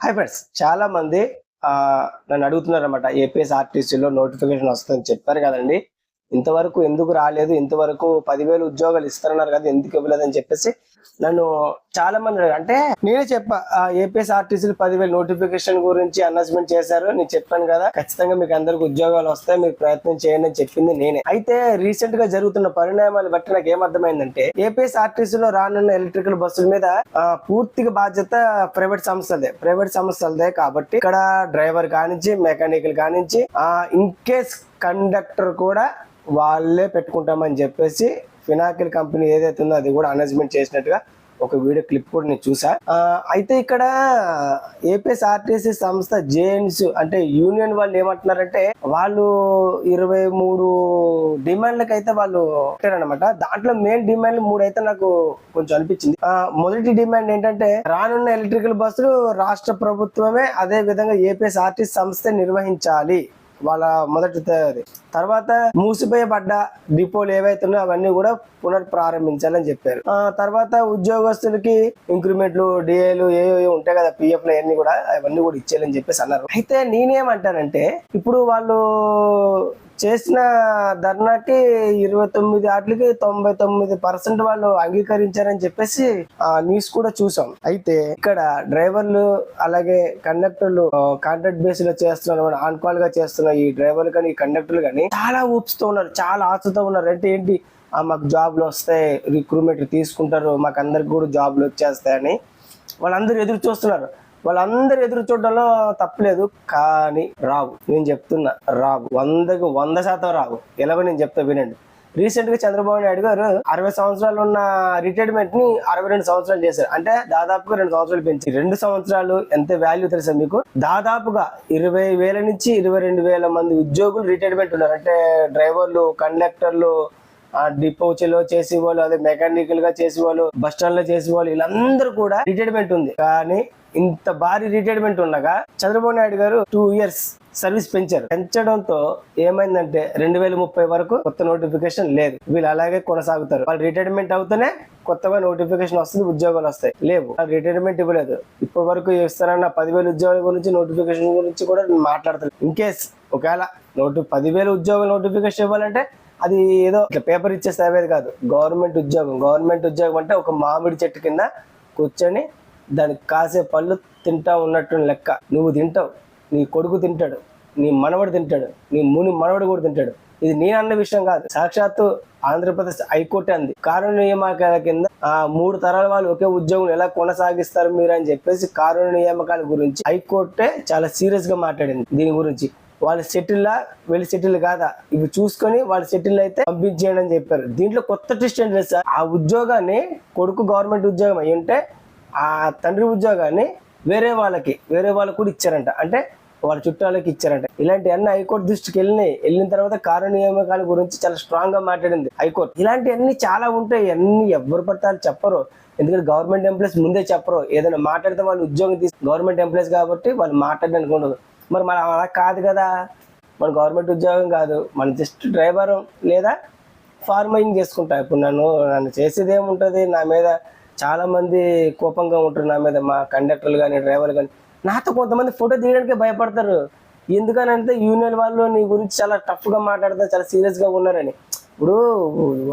Hi friends, చాలా మంది నన్ను అడుగుతున్నారు అనమాట. ఏపీఎస్ఆర్టీసీలో నోటిఫికేషన్ వస్తుందని చెప్పారు కదండి, ఇంతవరకు ఎందుకు రాలేదు, ఇంతవరకు 10,000 ఉద్యోగాలు ఇస్తారన్నారు కదా, ఎందుకు ఇవ్వలేదని చెప్పేసి నన్ను చాలా మంది అడిగారు. అంటే నేనే చెప్పా, ఏపీఎస్ఆర్టీసీలో 10,000 నోటిఫికేషన్ గురించి అనౌన్స్మెంట్ చేశారు. నేను చెప్పాను కదా, ఖచ్చితంగా మీకు అందరికి ఉద్యోగాలు వస్తాయి, మీరు ప్రయత్నం చేయండి అని చెప్పింది నేనే. అయితే రీసెంట్ గా జరుగుతున్న పరిణామాలు బట్టి నాకు ఏమర్థమైందంటే, ఏపీఎస్ఆర్టీసీలో రానున్న ఎలక్ట్రికల్ బస్సుల మీద పూర్తిగా బాధ్యత ప్రైవేట్ సంస్థలదే కాబట్టి ఇక్కడ డ్రైవర్ కానించి, మెకానికల్ కానించి, ఇన్ కేస్ కండక్టర్ కూడా వాళ్ళే పెట్టుకుంటామని చెప్పేసి ఫినాకిల్ కంపెనీ ఏదైతే ఉందో అది కూడా అనౌన్స్మెంట్ చేసినట్టుగా ఒక వీడియో క్లిప్ కూడా నేను చూసా. అయితే ఇక్కడ ఏపీఎస్ఆర్టీసీ సంస్థ జేఎన్స్ అంటే యూనియన్ వాళ్ళు ఏమంటున్నారంటే, వాళ్ళు 23 డిమాండ్లకు అయితే వాళ్ళు పెట్టారనమాట. దాంట్లో మెయిన్ డిమాండ్లు 3 అయితే నాకు కొంచెం అనిపించింది. మొదటి డిమాండ్ ఏంటంటే, రానున్న ఎలక్ట్రికల్ బస్సులు రాష్ట్ర ప్రభుత్వమే, అదే విధంగా ఏపీఎస్ఆర్టీసీ సంస్థ నిర్వహించాలి. వాళ్ళ మొదటి తర్వాత మూసిపోయబడ్డ డిపోలు ఏవైతే ఉన్నాయో అవన్నీ కూడా పునఃప్రారంభించాలని చెప్పారు. తర్వాత ఉద్యోగస్తులకి ఇంక్రిమెంట్లు, డిఏలు ఏవో ఉంటాయి కదా, పిఎఫ్లు అవన్నీ కూడా ఇచ్చేయాలని చెప్పేసి అన్నారు. అయితే నేనేమంటానంటే, ఇప్పుడు వాళ్ళు చేసిన ధర్నాకి 29 ఆటలకి 99% వాళ్ళు అంగీకరించారని చెప్పేసి న్యూస్ కూడా చూసాం. అయితే ఇక్కడ డ్రైవర్లు అలాగే కండక్టర్లు కాంట్రాక్ట్ బేస్ లో చేస్తున్నారు, ఆన్ కాల్ గా చేస్తున్న ఈ డ్రైవర్లు కానీ, ఈ కండక్టర్లు కానీ చాలా ఊపుతూ ఉన్నారు, చాలా ఆశతో ఉన్నారు. అంటే ఏంటి, మాకు జాబ్లు వస్తాయి, రిక్రూట్మెంట్ తీసుకుంటారు, మాకు అందరికి కూడా జాబ్లు వచ్చేస్తాయని వాళ్ళందరూ ఎదురు చూస్తున్నారు. వాళ్ళందరూ ఎదురు చూడడంలో తప్పలేదు, కానీ రావు. నేను చెప్తున్నా, రావు. 100కి 100% రావు. ఎలాగో నేను చెప్తా, వినండి. రీసెంట్ గా చంద్రబాబు నాయుడు గారు 60 సంవత్సరాలు ఉన్న రిటైర్మెంట్ ని 62 సంవత్సరాలు చేశారు. అంటే దాదాపుగా 2 సంవత్సరాలు పెంచి 2 సంవత్సరాలు ఎంత వాల్యూ తెలుసా మీకు? దాదాపుగా 20,000 నుంచి 22,000 మంది ఉద్యోగులు రిటైర్మెంట్ ఉన్నారు. అంటే డ్రైవర్లు, కండక్టర్లు, డిపోలో చేసేవాళ్ళు, అదే మెకానికల్ గా చేసేవాళ్ళు, బస్ స్టాండ్ లో చేసేవాళ్ళు, వీళ్ళందరూ కూడా రిటైర్మెంట్ ఉంది. కానీ ఇంత భారీ రిటైర్మెంట్ ఉండగా చంద్రబాబు నాయుడు గారు 2 ఇయర్స్ సర్వీస్ పెంచడంతో ఏమైందంటే 2030 వరకు కొత్త నోటిఫికేషన్ లేదు. వీళ్ళు అలాగే కొనసాగుతారు. వాళ్ళు రిటైర్మెంట్ అవుతూనే కొత్తగా నోటిఫికేషన్ వస్తుంది, ఉద్యోగాలు వస్తాయి. లేవు, రిటైర్మెంట్ ఇవ్వలేదు. ఇప్పటి వరకు ఇస్తారన్న 10,000 ఉద్యోగాల గురించి, నోటిఫికేషన్ గురించి కూడా మాట్లాడతారు. ఇన్ కేస్ ఒకవేళ 10,000 ఉద్యోగాల నోటిఫికేషన్ ఇవ్వాలంటే అది ఏదో పేపర్ ఇచ్చేస్తే అవేది కాదు, గవర్నమెంట్ ఉద్యోగం అంటే ఒక మామిడి చెట్టు కింద కూర్చొని దానికి కాసే పళ్ళు తింటా ఉన్నట్టు లెక్క. నువ్వు తింటావు, నీ కొడుకు తింటాడు, నీ మనవడు తింటాడు, నీ మనవడు కూడా తింటాడు. ఇది నేను అన్న విషయం కాదు, సాక్షాత్తు ఆంధ్రప్రదేశ్ హైకోర్టు అంది. కారుణ్య నియామకాల కింద 3 తరాల వాళ్ళు ఒకే ఉద్యోగం ఎలా కొనసాగిస్తారు మీరు అని చెప్పేసి కారుణ్య నియామకాల గురించి హైకోర్టే చాలా సీరియస్ గా మాట్లాడింది. దీని గురించి వాళ్ళు సెటిల్లా, వీళ్ళు సెటిల్ కాదా, ఇవి చూసుకొని వాళ్ళు సెటిల్ అయితే పంపించేయండి అని చెప్పారు. దీంట్లో కొత్త ట్విస్ట్ ఏంటి తెలుసా, ఆ ఉద్యోగాన్ని కొడుకు గవర్నమెంట్ ఉద్యోగం అయి ఉంటే ఆ తండ్రి ఉద్యోగాన్ని వేరే వాళ్ళకి కూడా ఇచ్చారంట. అంటే వాళ్ళ చుట్టాలకి ఇచ్చారంట. ఇలాంటి అన్ని హైకోర్టు దృష్టికి వెళ్ళిన తర్వాత కారుణ్య నియామకాల గురించి చాలా స్ట్రాంగ్ గా మాట్లాడింది హైకోర్టు. ఇలాంటివన్నీ చాలా ఉంటాయి, అన్ని ఎవరు పడతారు చెప్పరు. ఎందుకంటే గవర్నమెంట్ ఎంప్లాయీస్ ముందే చెప్పరు. ఏదైనా మాట్లాడితే వాళ్ళు ఉద్యోగం గవర్నమెంట్ ఎంప్లాయీస్ కాబట్టి వాళ్ళు మాట్లాడడానికి ఉండదు. మరి మన అలా కాదు కదా, మన గవర్నమెంట్ ఉద్యోగం కాదు, మన జస్ట్ డ్రైవర్ లేదా ఫార్మింగ్ చేసుకుంటా. ఇప్పుడు నన్ను చేసేది ఏముంటుంది, నా మీద చాలా మంది కోపంగా ఉంటారు, నా మీద మా కండక్టర్లు కానీ, డ్రైవర్లు కానీ. నాతో కొంతమంది ఫోటో తీయడానికే భయపడతారు. ఎందుకనంటే యూనియన్ వాళ్ళు నీ గురించి చాలా టఫ్ గా మాట్లాడతారు, చాలా సీరియస్ గా ఉన్నారని. ఇప్పుడు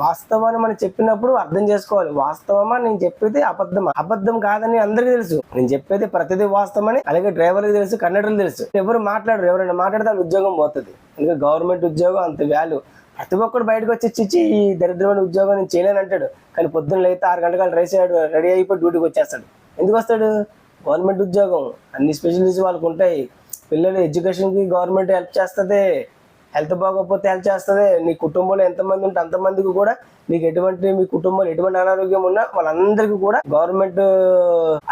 వాస్తవాన్ని మనం చెప్పినప్పుడు అర్థం చేసుకోవాలి. వాస్తవమా నేను చెప్పేది అబద్ధం కాదని అందరికీ తెలుసు. నేను చెప్పేది ప్రతిదీ వాస్తవమని అలాగే డ్రైవర్కి తెలుసు, కండక్టర్లు తెలుసు. ఎవరు మాట్లాడరు, ఎవరైనా మాట్లాడితే ఉద్యోగం పోతుంది. ఎందుకంటే గవర్నమెంట్ ఉద్యోగం అంత వాల్యూ. ప్రతి ఒక్కరు బయటకు వచ్చి ఈ దరిద్రమైన ఉద్యోగం నేను చేయలేని అంటాడు. కానీ పొద్దున్న లేతే 6 గంటలు రెడీ అయిపోయి డ్యూటీకి వచ్చేస్తాడు. ఎందుకు వస్తాడు? గవర్నమెంట్ ఉద్యోగం, అన్ని స్పెషలిస్ట్ వాళ్ళకు ఉంటాయి. పిల్లలు ఎడ్యుకేషన్కి గవర్నమెంట్ హెల్ప్ చేస్తుంది, హెల్త్ బాగోకపోతే హెల్ప్ చేస్తుంది. నీ కుటుంబంలో ఎంతమంది ఉంటే అంతమందికి కూడా, నీకు మీ కుటుంబంలో ఎటువంటి అనారోగ్యం ఉన్నా వాళ్ళందరికీ కూడా గవర్నమెంట్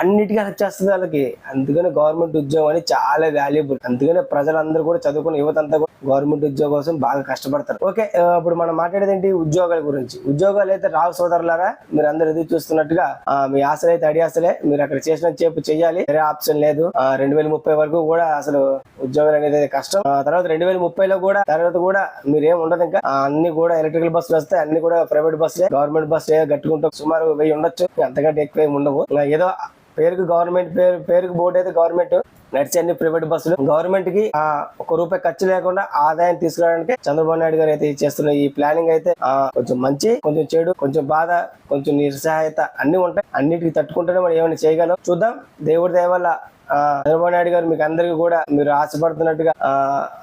అన్నిటికీ హెల్ప్ చేస్తుంది వాళ్ళకి. అందుకని గవర్నమెంట్ ఉద్యోగం అని చాలా వాల్యుబుల్. అందుకనే ప్రజలందరూ కూడా చదువుకున్న యువత అంతా కూడా గవర్నమెంట్ ఉద్యోగం కోసం బాగా కష్టపడతారు. ఓకే, ఇప్పుడు మనం మాట్లాడేది ఏంటి, ఉద్యోగాల గురించి. ఉద్యోగాలు అయితే రావు సోదరులారా, మీరు అందరు ఎదురు చూస్తున్నట్టుగా మీ ఆశలు అయితే అడియాసలే. మీరు అక్కడ చేసిన చేపు చెయ్యాలి, వేరే ఆప్షన్ లేదు. 2030 వరకు కూడా అసలు ఉద్యోగాలు అనేది కష్టం. తర్వాత 2030లో కూడా తర్వాత కూడా మీరేం ఉండదు. ఇంకా అన్ని కూడా ఎలక్ట్రికల్ బస్సులు వస్తాయి, అన్ని కూడా ప్రైవేట్ బస్సులే. గవర్నమెంట్ బస్సు గట్టుకుంటూ సుమారు 1000 ఉండొచ్చు, అంతకంటే ఎక్కువ ఏమి ఉండవు. ఏదో పేరుకు గవర్నమెంట్, పేరుకు బోర్డు అయితే గవర్నమెంట్, నడిచే అన్ని ప్రైవేట్ బస్సులు. గవర్నమెంట్ కి ₹1 ఖర్చు లేకుండా ఆదాయం తీసుకురావడానికి చంద్రబాబు నాయుడు గారు అయితే చేస్తున్న ఈ ప్లానింగ్ అయితే కొంచెం మంచి, కొంచెం చెడు, కొంచెం బాధ, కొంచెం నిస్సహాయత అన్ని ఉంటాయి. అన్నిటికి తట్టుకుంటూనే మనం ఏమైనా చేయగలం. చూద్దాం. దేవుడి దయ వల్ల చంద్రబాబు నాయుడు గారు మీకు అందరికీ కూడా మీరు ఆశపడుతున్నట్టుగా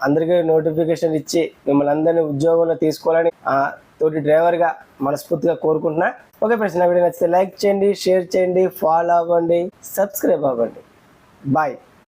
అందరికీ నోటిఫికేషన్ ఇచ్చి మిమ్మల్ని అందరినీ ఉద్యోగంలో తీసుకోవాలని తోటి డ్రైవర్ గా మనస్ఫూర్తిగా కోరుకుంటున్నా. ఓకే ఫ్రెండ్స్, నా వీడియో నచ్చితే లైక్ చేయండి, షేర్ చేయండి, ఫాలో అవ్వండి, సబ్స్క్రైబ్ అవ్వండి. బాయ్.